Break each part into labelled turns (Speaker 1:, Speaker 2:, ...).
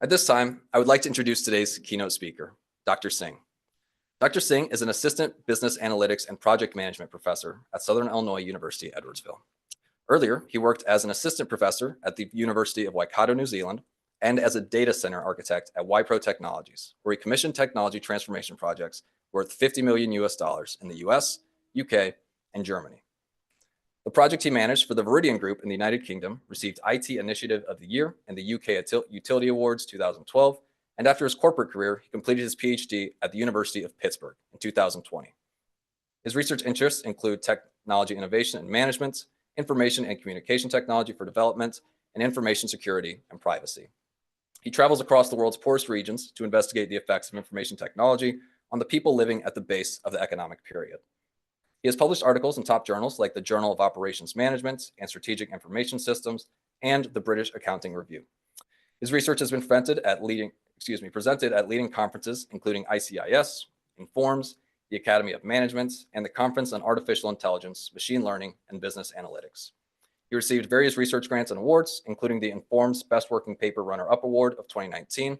Speaker 1: At this time, I would like to introduce today's keynote speaker, Dr. Singh. Dr. Singh is an assistant business analytics and project management professor at Southern Illinois University, Edwardsville. Earlier, he worked as an assistant professor at the University of Waikato, New Zealand, and as a data center architect at Wipro Technologies, where he commissioned technology transformation projects worth 50 million US dollars in the US, UK, and Germany. The project he managed for the Veridian Group in the United Kingdom received IT Initiative of the Year in the UK Utility Awards 2012, and after his corporate career, he completed his PhD at the University of Pittsburgh in 2020. His research interests include technology innovation and management, information and communication technology for development, and information security and privacy. He travels across the world's poorest regions to investigate the effects of information technology on the people living at the base of the economic period. He has published articles in top journals like the Journal of Operations Management and Strategic Information Systems and the British Accounting Review. His research has been presented at leading conferences, including ICIS, Informs, the Academy of Management, and the Conference on Artificial Intelligence, Machine Learning, and Business Analytics. He received various research grants and awards, including the Informs Best Working Paper Runner-Up Award of 2019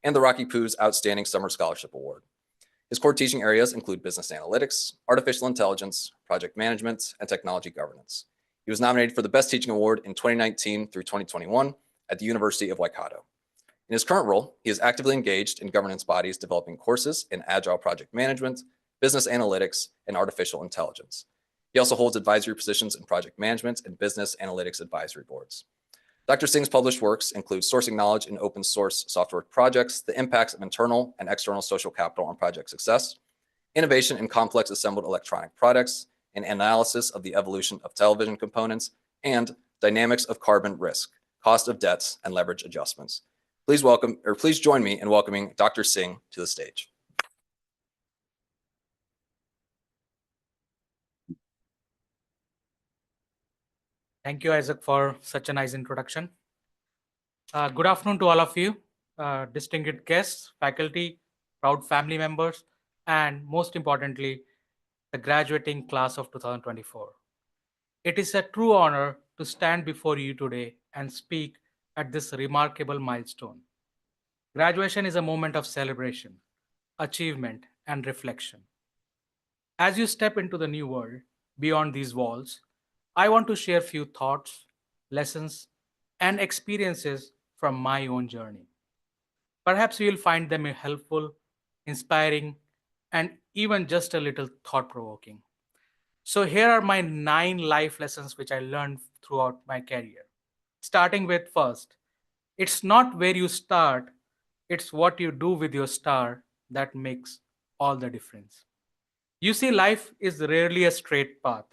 Speaker 1: and the Rocky Poo's Outstanding Summer Scholarship Award. His core teaching areas include business analytics, artificial intelligence, project management, and technology governance. He was nominated for the Best Teaching Award in 2019 through 2021 at the University of Waikato. In his current role, he is actively engaged in governance bodies developing courses in agile project management, business analytics, and artificial intelligence. He also holds advisory positions in project management and business analytics advisory boards. Dr. Singh's published works include sourcing knowledge in open source software projects, the impacts of internal and external social capital on project success, innovation in complex assembled electronic products, and analysis of the evolution of television components, and dynamics of carbon risk, cost of debts, and leverage adjustments. Please join me in welcoming Dr. Singh to the stage.
Speaker 2: Thank you, Isaac, for such a nice introduction. Good afternoon to all of you, distinguished guests, faculty, proud family members, and most importantly, the graduating class of 2024. It is a true honor to stand before you today and speak at this remarkable milestone. Graduation is a moment of celebration, achievement, and reflection. As you step into the new world beyond these walls, I want to share a few thoughts, lessons, and experiences from my own journey. Perhaps you will find them helpful, inspiring, and even just a little thought-provoking. So here are my 9 life lessons which I learned throughout my career. Starting with first, it's not where you start, it's what you do with your start that makes all the difference. You see, life is rarely a straight path.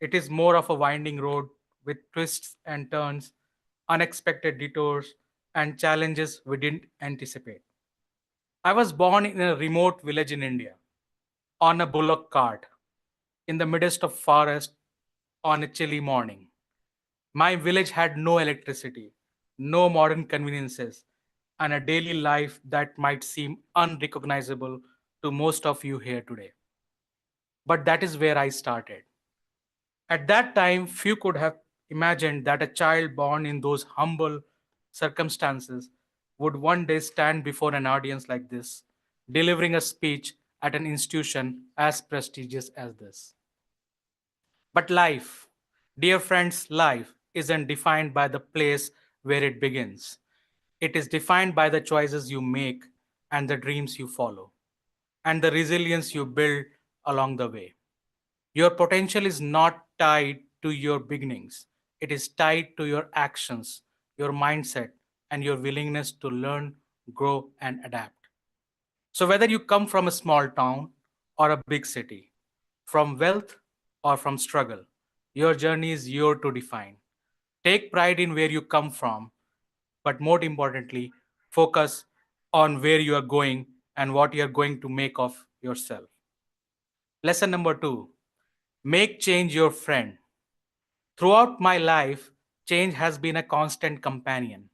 Speaker 2: It is more of a winding road with twists and turns, unexpected detours, and challenges we didn't anticipate. I was born in a remote village in India, on a bullock cart, in the midst of forest on a chilly morning. My village had no electricity, no modern conveniences, and a daily life that might seem unrecognizable to most of you here today. But that is where I started. At that time, few could have imagined that a child born in those humble circumstances would one day stand before an audience like this, delivering a speech at an institution as prestigious as this. But life, dear friends, life isn't defined by the place where it begins. It is defined by the choices you make and the dreams you follow, and the resilience you build along the way. Your potential is not tied to your beginnings. It is tied to your actions, your mindset, and your willingness to learn, grow, and adapt. So, whether you come from a small town or a big city, from wealth or from struggle, your journey is yours to define. Take pride in where you come from, but more importantly, focus on where you are going and what you are going to make of yourself. Lesson number 2, make change your friend. Throughout my life, change has been a constant companion.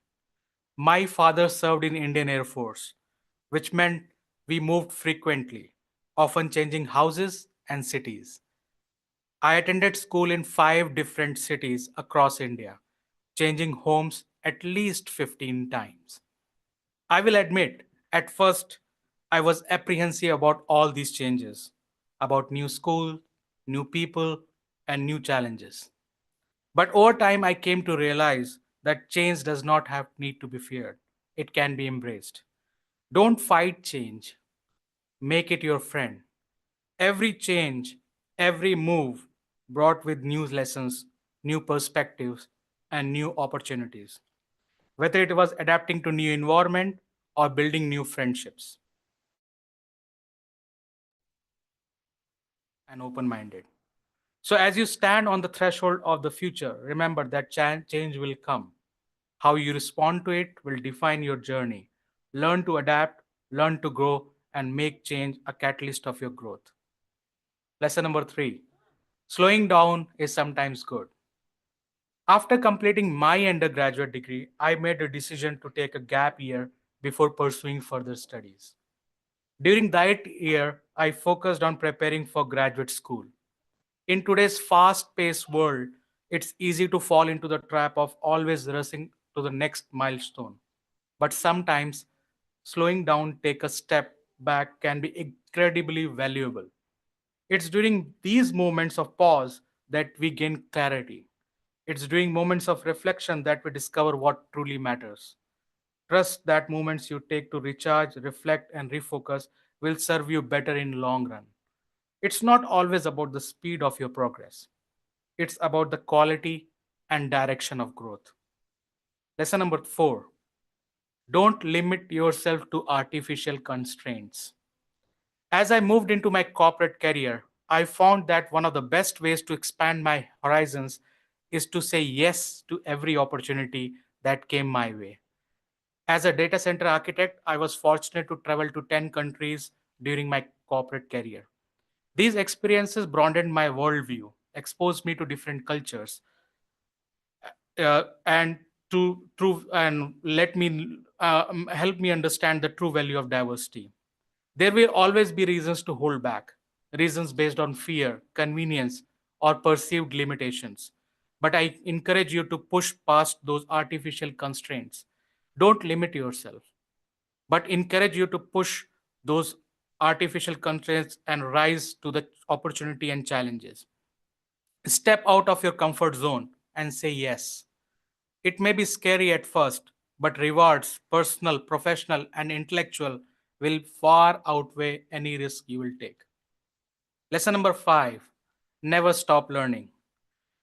Speaker 2: My father served in Indian Air Force, which meant we moved frequently, often changing houses and cities. I attended school in 5 different cities across India, changing homes at least 15 times. I will admit, at first, I was apprehensive about all these changes, about new school, new people, and new challenges. But over time, I came to realize that change does not have need to be feared. It can be embraced. Don't fight change. Make it your friend. Every change, every move brought with new lessons, new perspectives, and new opportunities. Whether it was adapting to new environment or building new friendships, and open-minded. So as you stand on the threshold of the future, remember that change will come. How you respond to it will define your journey. Learn to adapt, learn to grow, and make change a catalyst of your growth. Lesson number 3. Slowing down is sometimes good. After completing my undergraduate degree, I made a decision to take a gap year before pursuing further studies. During that year, I focused on preparing for graduate school. In today's fast paced world, it's easy to fall into the trap of always rushing to the next milestone. But sometimes slowing down, take a step back can be incredibly valuable. It's during these moments of pause that we gain clarity. It's during moments of reflection that we discover what truly matters. Trust that moments you take to recharge, reflect, and refocus will serve you better in long run. It's not always about the speed of your progress. It's about the quality and direction of growth. Lesson number 4. Don't limit yourself to artificial constraints. As I moved into my corporate career, I found that one of the best ways to expand my horizons is to say yes to every opportunity that came my way. As a data center architect, I was fortunate to travel to 10 countries during my corporate career. These experiences broadened my worldview, exposed me to different cultures, and to true and let me help me understand the true value of diversity. There will always be reasons to hold back, reasons based on fear, convenience, or perceived limitations. But I encourage you to push past those artificial constraints. Don't limit yourself, but encourage you to push those artificial constraints and rise to the opportunity and challenges. Step out of your comfort zone and say yes. It may be scary at first, but rewards, personal, professional, and intellectual, will far outweigh any risk you will take. Lesson number 5. Never stop learning.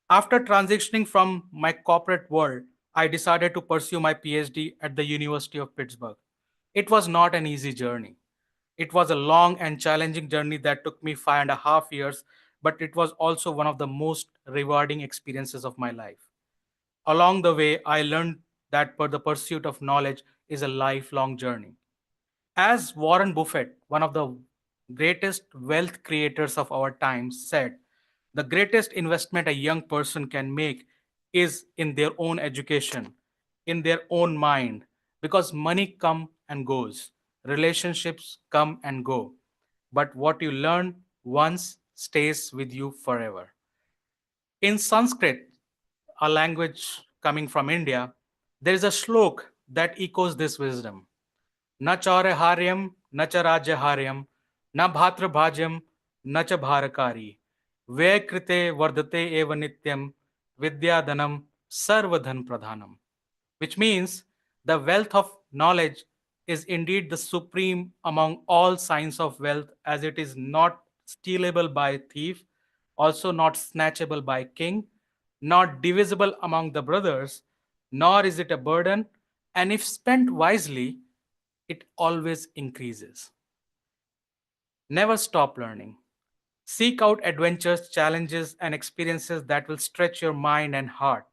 Speaker 2: After transitioning from my corporate world, I decided to pursue my PhD at the University of Pittsburgh. It was not an easy journey. It was a long and challenging journey that took me 5.5 years, but it was also one of the most rewarding experiences of my life. Along the way, I learned that the pursuit of knowledge is a lifelong journey. As Warren Buffett, one of the greatest wealth creators of our time, said, the greatest investment a young person can make is in their own education, in their own mind, because money come and goes, relationships come and go, but what you learn once stays with you forever. In Sanskrit, a language coming from India, there is a shlok that echoes this wisdom. न चौरहार्यम न च राज्यहार्यम न भातृभाज्यम न च भारकारी व्यय कृते वर्धते एव नित्यम विद्याधनम सर्वधन pradhanam, which means the wealth of knowledge is indeed the supreme among all signs of wealth, as it is not stealable by thief, also not snatchable by king, not divisible among the brothers, nor is it a burden, and if spent wisely, it always increases. Never stop learning. Seek out adventures, challenges, and experiences that will stretch your mind and heart.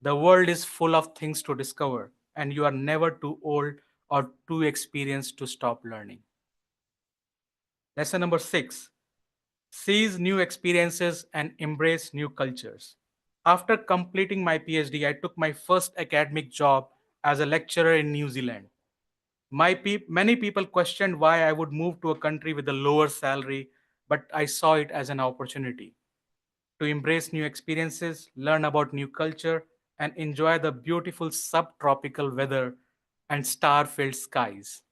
Speaker 2: The world is full of things to discover, and you are never too old or too experienced to stop learning. Lesson number 6. Seize new experiences and embrace new cultures. After completing my PhD, I took my first academic job as a lecturer in New Zealand. Many people questioned why I would move to a country with a lower salary, but I saw it as an opportunity to embrace new experiences, learn about new culture, and enjoy the beautiful subtropical weather and star-filled skies.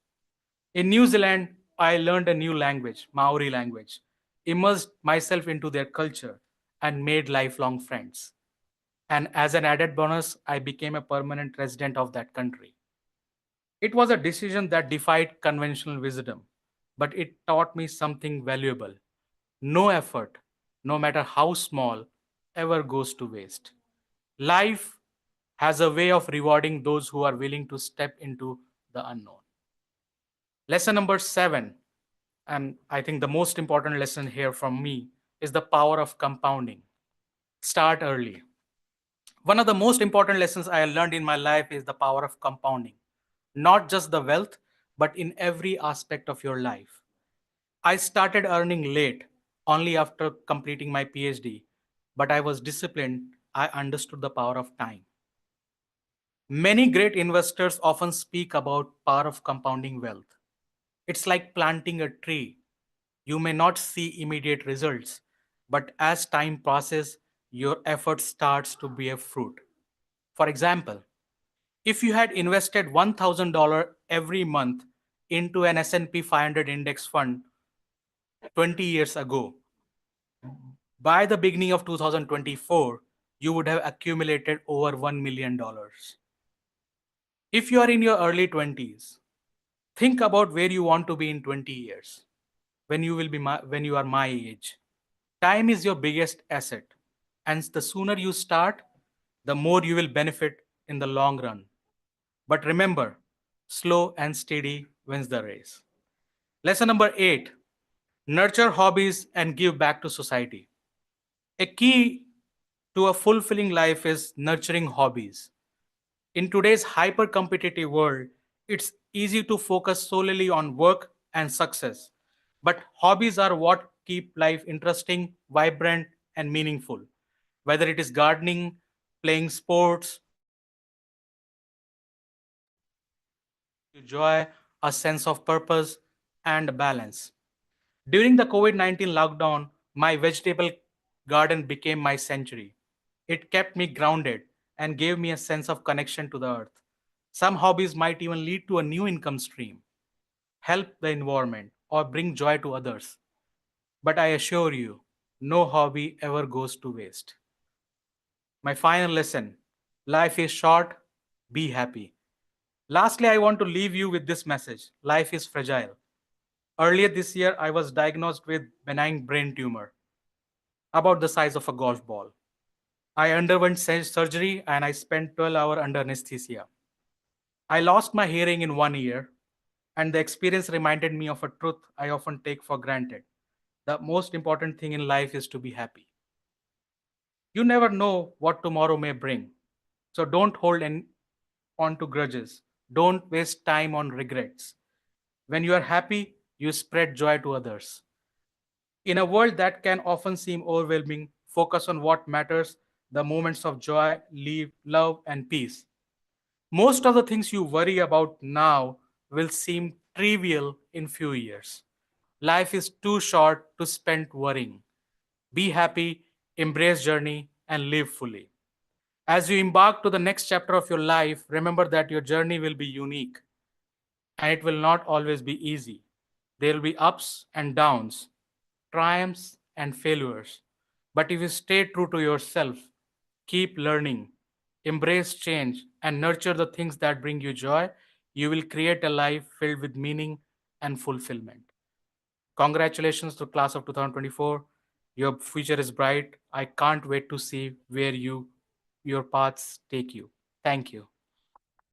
Speaker 2: In New Zealand, I learned a new language, Maori language, immersed myself into their culture, and made lifelong friends. And as an added bonus, I became a permanent resident of that country. It was a decision that defied conventional wisdom, but it taught me something valuable. No effort, no matter how small, ever goes to waste. Life has a way of rewarding those who are willing to step into the unknown. Lesson number 7, and I think the most important lesson here from me, is the power of compounding. Start early. One of the most important lessons I learned in my life is the power of compounding, not just the wealth, but in every aspect of your life. I started earning late, only after completing my PhD, but I was disciplined. I understood the power of time. Many great investors often speak about power of compounding wealth. It's like planting a tree. You may not see immediate results, but as time passes, your effort starts to bear fruit. For example, if you had invested $1,000 every month into an S&P 500 index fund 20 years ago, by the beginning of 2024, you would have accumulated over $1 million. If you are in your early 20s, think about where you want to be in 20 years when you are my age. Time is your biggest asset, and the sooner you start, the more you will benefit in the long run. But remember, slow and steady wins the race. Lesson number 8, nurture hobbies and give back to society. A key to a fulfilling life is nurturing hobbies. In today's hyper competitive world, it's easy to focus solely on work and success. But hobbies are what keep life interesting, vibrant, and meaningful. Whether it is gardening, playing sports, joy, a sense of purpose, and balance. During the COVID 19 lockdown, my vegetable garden became my sanctuary. It kept me grounded and gave me a sense of connection to the earth. Some hobbies might even lead to a new income stream, help the environment, or bring joy to others. But I assure you, no hobby ever goes to waste. My final lesson: life is short, be happy. Lastly, I want to leave you with this message: life is fragile. Earlier this year, I was diagnosed with benign brain tumor, about the size of a golf ball. I underwent surgery and I spent 12 hours under anesthesia. I lost my hearing in 1 year, and the experience reminded me of a truth I often take for granted. The most important thing in life is to be happy. You never know what tomorrow may bring. So don't hold on to grudges. Don't waste time on regrets. When you are happy, you spread joy to others. In a world that can often seem overwhelming, focus on what matters, the moments of joy, love, and peace. Most of the things you worry about now will seem trivial in few years. Life is too short to spend worrying. Be happy, embrace journey, and live fully. As you embark to the next chapter of your life, remember that your journey will be unique and it will not always be easy. There will be ups and downs, triumphs and failures. But if you stay true to yourself, keep learning, embrace change, and nurture the things that bring you joy, you will create a life filled with meaning and fulfillment. Congratulations to class of 2024. Your future is bright. I can't wait to see where your paths take you. Thank you.